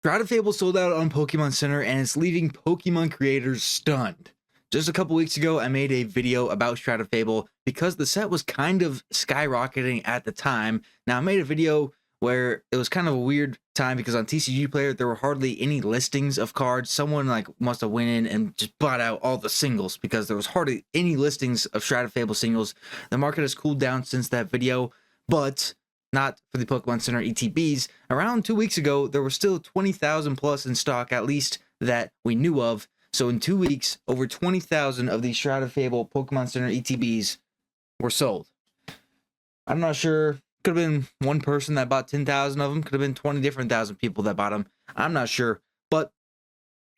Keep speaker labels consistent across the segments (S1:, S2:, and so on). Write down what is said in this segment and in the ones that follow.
S1: Shrouded Fable sold out on Pokemon Center and it's leaving Pokemon creators stunned. Just a couple weeks ago, I made a video about Shrouded Fable because the set was kind of skyrocketing at the time. Now, I made a video where it was kind of a weird time because on TCG Player, there were hardly any listings of cards. Someone must have went in and just bought out all the singles because there was hardly any listings of Shrouded Fable singles. The market has cooled down since that video, but not for the Pokemon Center ETBs. Around 2 weeks ago, there were still 20,000 plus in stock, at least that we knew of. So in 2 weeks, over 20,000 of these Shrouded Fable Pokemon Center ETBs were sold. I'm not sure. Could have been one person that bought 10,000 of them. Could have been 20 different thousand people that bought them. I'm not sure. But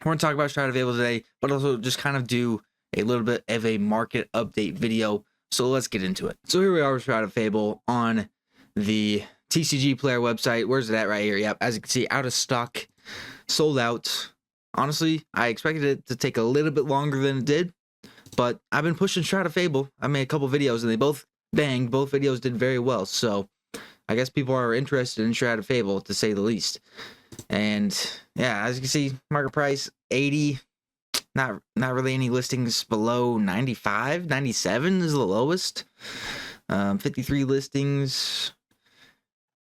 S1: we're going to talk about Shrouded Fable today, but also just kind of do a little bit of a market update video. So let's get into it. So here we are with Shrouded Fable on the TCG Player website. Where's it at? Right here. Yep. As you can see, out of stock, sold out. Honestly, I expected it to take a little bit longer than it did, but I've been pushing Shrouded Fable. I made a couple videos and they both banged. Both videos did very well. So I guess people are interested in Shrouded Fable, to say the least. And yeah, as you can see, market price 80. Not really any listings below 95. 97 is the lowest. 53 listings.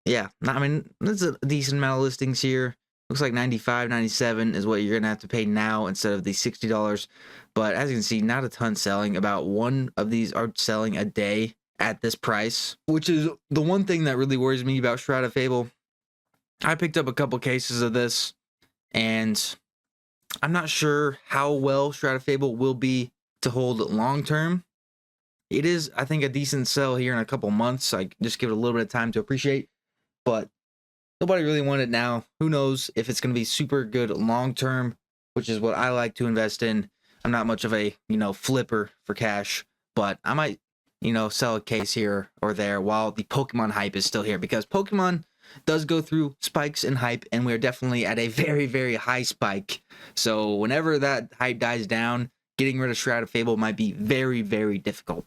S1: Yeah, I mean, there's a decent amount of listings here. Looks like 95, 97 is what you're going to have to pay now instead of the $60. But as you can see, not a ton selling. About one of these are selling a day at this price, which is the one thing that really worries me about Shrouded Fable. I picked up a couple cases of this, and I'm not sure how well Shrouded Fable will be to hold long term. It is, I think, a decent sell here in a couple months. I just give it a little bit of time to appreciate, but nobody really wanted it now. Who knows if it's going to be super good long term, which is what I like to invest in. I'm not much of a, flipper for cash, but I might, sell a case here or there while the Pokemon hype is still here, because Pokemon does go through spikes in hype, and we're definitely at a very, very high spike. So whenever that hype dies down, getting rid of Shrouded Fable might be very, very difficult.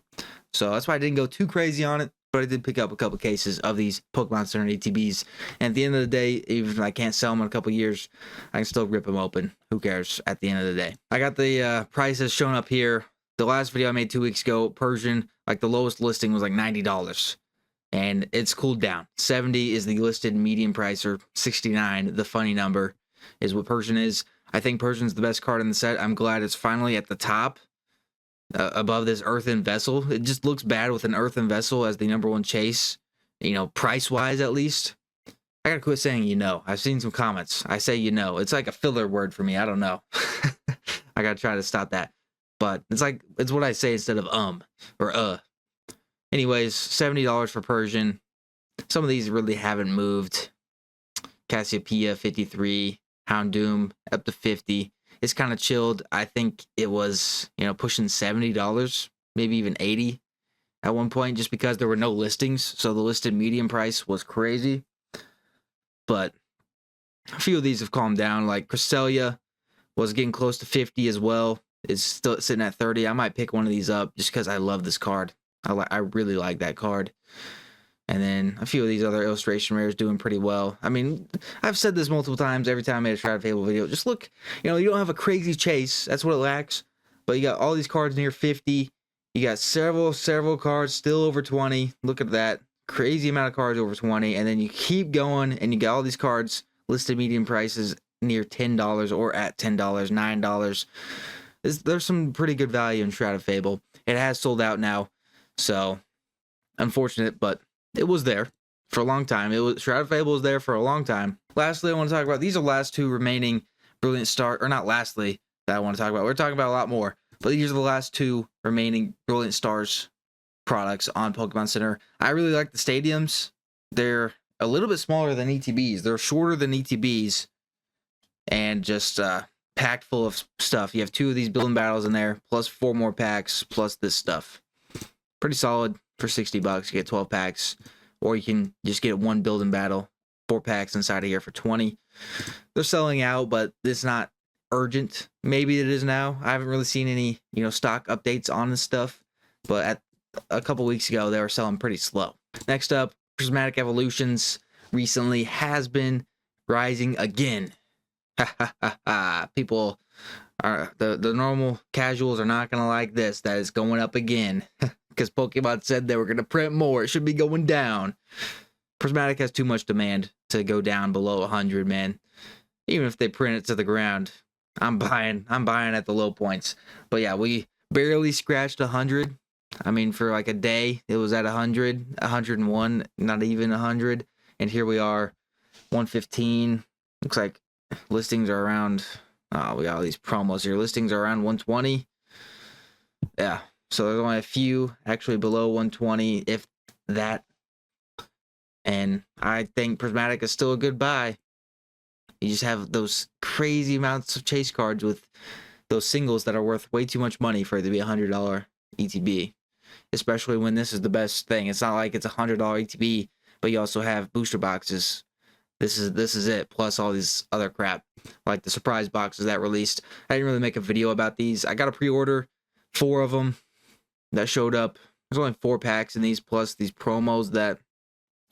S1: So that's why I didn't go too crazy on it, but I did pick up a couple cases of these Pokemon Center ETBs. And at the end of the day, even if I can't sell them in a couple years, I can still rip them open. Who cares at the end of the day? I got the prices shown up here. The last video I made 2 weeks ago, Persian, the lowest listing was $90. And it's cooled down. 70 is the listed median price, or 69, the funny number, is what Persian is. I think Persian's the best card in the set. I'm glad it's finally at the top, above this Earthen Vessel. It just looks bad with an Earthen Vessel as the #1 chase, price-wise at least. I gotta quit saying I've seen some comments. I say It's like a filler word for me. I don't know. I gotta try to stop that. But it's what I say instead of or Anyways, $70 for Persian. Some of these really haven't moved. Cassiopeia, 53. Houndoom, up to 50. It's kind of chilled. I think it was, pushing $70, maybe even 80 at one point, just because there were no listings. So the listed median price was crazy. But a few of these have calmed down. Like Cresselia was getting close to 50 as well. It's still sitting at 30. I might pick one of these up just because I love this card. I really like that card. And then a few of these other illustration rares doing pretty well. I mean, I've said this multiple times every time I made a Shrouded Fable video. Just look, you don't have a crazy chase. That's what it lacks. But you got all these cards near 50. You got several cards still over 20. Look at that. Crazy amount of cards over 20. And then you keep going and you got all these cards listed median prices near $10 or at $10, $9. There's some pretty good value in Shrouded Fable. It has sold out now. So, unfortunate, but it was there for a long time. Shrouded Fable was there for a long time. Lastly, I want to talk about, these are the last two remaining Brilliant Star, or not lastly, that I want to talk about. We're talking about a lot more, but these are the last two remaining Brilliant Stars products on Pokemon Center. I really like the stadiums. They're a little bit smaller than ETBs. They're shorter than ETBs, and just packed full of stuff. You have 2 of these building battles in there, plus 4 more packs, plus this stuff. Pretty solid for $60. You get 12 packs, or you can just get 1 building battle, 4 packs inside of here for 20. They're selling out, but it's not urgent. Maybe it is now. I haven't really seen any, stock updates on this stuff, but at a couple weeks ago, they were selling pretty slow. Next up, Prismatic Evolutions recently has been rising again. People are the normal casuals are not gonna like this. That is going up again because Pokemon said they were gonna print more. It should be going down. Prismatic has too much demand to go down below 100, man. Even if they print it to the ground, I'm buying at the low points. But yeah, we barely scratched 100. I mean, for like a day, it was at 100, 101, not even 100. And here we are, 115. Looks like listings are around, we got all these promos here. Listings are around 120. Yeah, so there's only a few actually below 120, if that. And I think Prismatic is still a good buy. You just have those crazy amounts of chase cards with those singles that are worth way too much money for it to be $100 ETB. Especially when this is the best thing. It's not like it's $100 ETB, but you also have booster boxes. This is it, plus all these other crap, like the surprise boxes that released. I didn't really make a video about these. I got a pre-order, 4 of them that showed up. There's only 4 packs in these, plus these promos that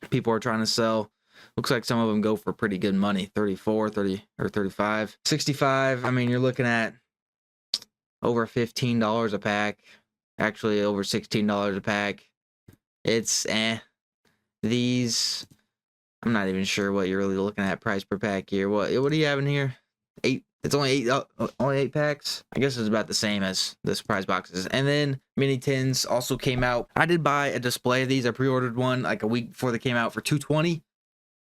S1: people are trying to sell. Looks like some of them go for pretty good money, 34, 30, or 35. 65, I mean, you're looking at over $15 a pack. Actually, over $16 a pack. It's These, I'm not even sure what you're really looking at price per pack here. What do you have in here? 8. It's only 8 packs. I guess it's about the same as the surprise boxes. And then mini tins also came out. I did buy a display of these. I pre-ordered one like a week before they came out for $220.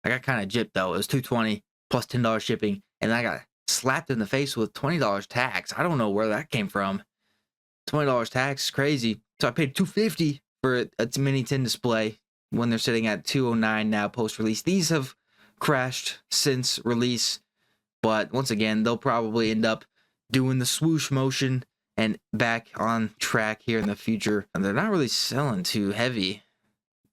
S1: I got kind of gypped though. It was $220 plus $10 shipping, and I got slapped in the face with $20 tax. I don't know where that came from. $20 tax is crazy. So I paid $250 for a mini tin display when they're sitting at $209 now post-release. These have crashed since release, but once again, they'll probably end up doing the swoosh motion and back on track here in the future. And they're not really selling too heavy.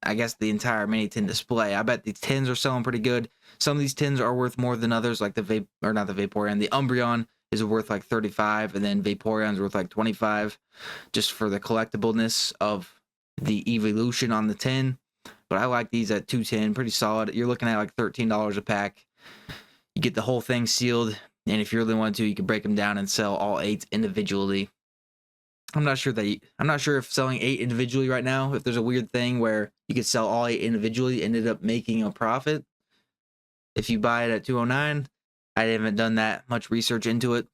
S1: I guess the entire mini tin display. I bet these tins are selling pretty good. Some of these tins are worth more than others, like the Vaporeon. The Umbreon is worth like 35, and then Vaporeon's worth like 25, just for the collectibleness of the evolution on the tin. But I like these at $210, pretty solid. You're looking at like $13 a pack. You get the whole thing sealed, and if you really want to, you can break them down and sell all 8 individually. I'm not sure if selling 8 individually right now, if there's a weird thing where you could sell all 8 individually, ended up making a profit. If you buy it at $209, I haven't done that much research into it,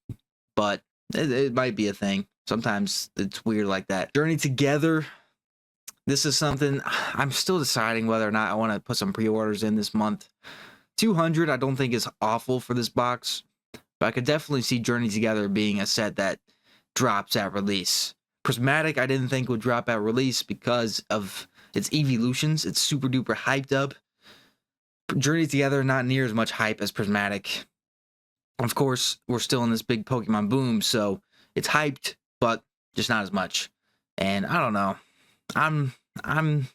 S1: but it might be a thing. Sometimes it's weird like that. Journey Together. This is something I'm still deciding whether or not I want to put some pre-orders in this month. 200 I don't think is awful for this box, but I could definitely see Journey Together being a set that drops at release. Prismatic I didn't think would drop at release because of its evolutions. It's super duper hyped up. Journey Together not near as much hype as Prismatic. Of course, we're still in this big Pokemon boom, so it's hyped, but just not as much. And I don't know. I'm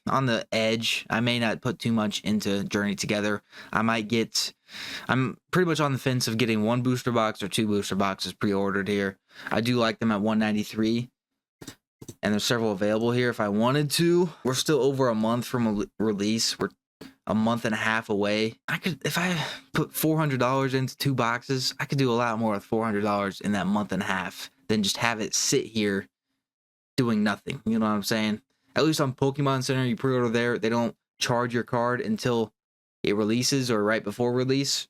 S1: on the edge. I may not put too much into Journey Together. I'm pretty much on the fence of getting 1 booster box or 2 booster boxes pre-ordered here. I do like them at $193, and there's several available here if I wanted to. We're still over a month from a release. We're a month and a half away. If I put $400 into 2 boxes, I could do a lot more with $400 in that month and a half than just have it sit here doing nothing. You know what I'm saying? At least on Pokemon Center, you pre-order there, they don't charge your card until it releases or right before release.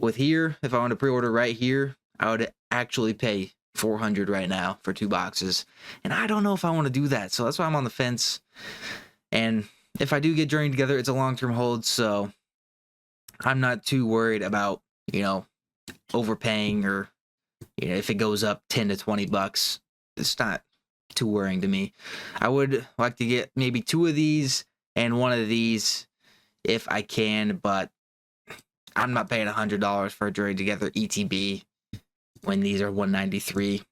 S1: With here, if I want to pre-order right here, I would actually pay $400 right now for 2 boxes. And I don't know if I want to do that, so that's why I'm on the fence. And if I do get Journey Together, it's a long-term hold, so I'm not too worried about, overpaying or, if it goes up 10 to 20 bucks. It's not too worrying to me. I would like to get maybe 2 of these and 1 of these if I can, but I'm not paying $100 for a Journey Together ETB when these are $193.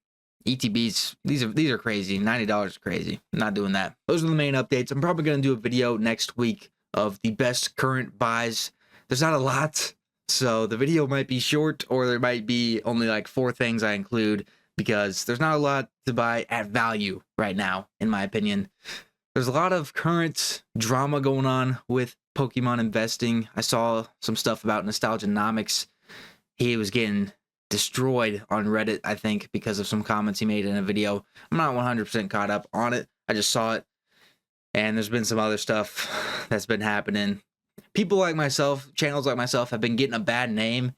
S1: ETBs, these are crazy. $90 is crazy. I'm not doing that. Those are the main updates. I'm probably going to do a video next week of the best current buys. There's not a lot, so the video might be short, or there might be only like 4 things I include, because there's not a lot to buy at value right now, in my opinion. There's a lot of current drama going on with Pokemon investing. I saw some stuff about Nostalgianomics. He was getting destroyed on Reddit, I think, because of some comments he made in a video. I'm not 100% caught up on it. I just saw it. And there's been some other stuff that's been happening. People like myself, channels like myself, have been getting a bad name,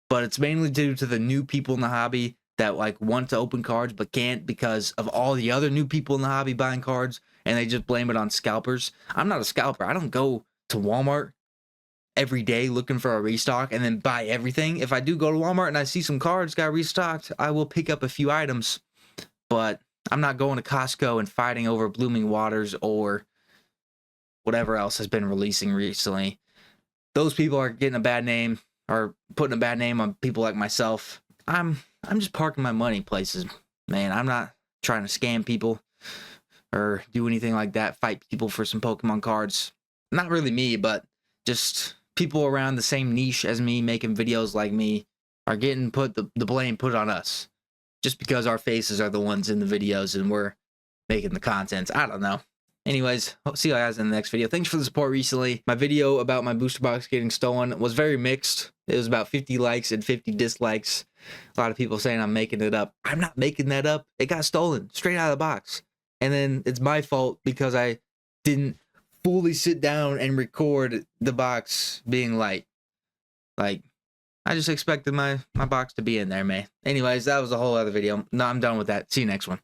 S1: but it's mainly due to the new people in the hobby that like want to open cards but can't because of all the other new people in the hobby buying cards, and they just blame it on scalpers. I'm not a scalper. I don't go to Walmart every day looking for a restock and then buy everything. If I do go to Walmart and I see some cards got restocked, I will pick up a few items, but I'm not going to Costco and fighting over Blooming Waters or whatever else has been releasing recently. Those people are getting a bad name, or putting a bad name on people like myself. I'm just parking my money places, man. I'm not trying to scam people or do anything like that, fight people for some Pokemon cards. Not really me, but just people around the same niche as me making videos like me are getting put the blame put on us just because our faces are the ones in the videos and we're making the content. I don't know. Anyways, I'll see you guys in the next video. Thanks for the support recently. My video about my booster box getting stolen was very mixed. It was about 50 likes and 50 dislikes. A lot of people saying I'm making it up. I'm not making that up. It got stolen straight out of the box. And then it's my fault because I didn't fully sit down and record the box being light. Like, I just expected my box to be in there, man. Anyways, that was a whole other video. No, I'm done with that. See you next one.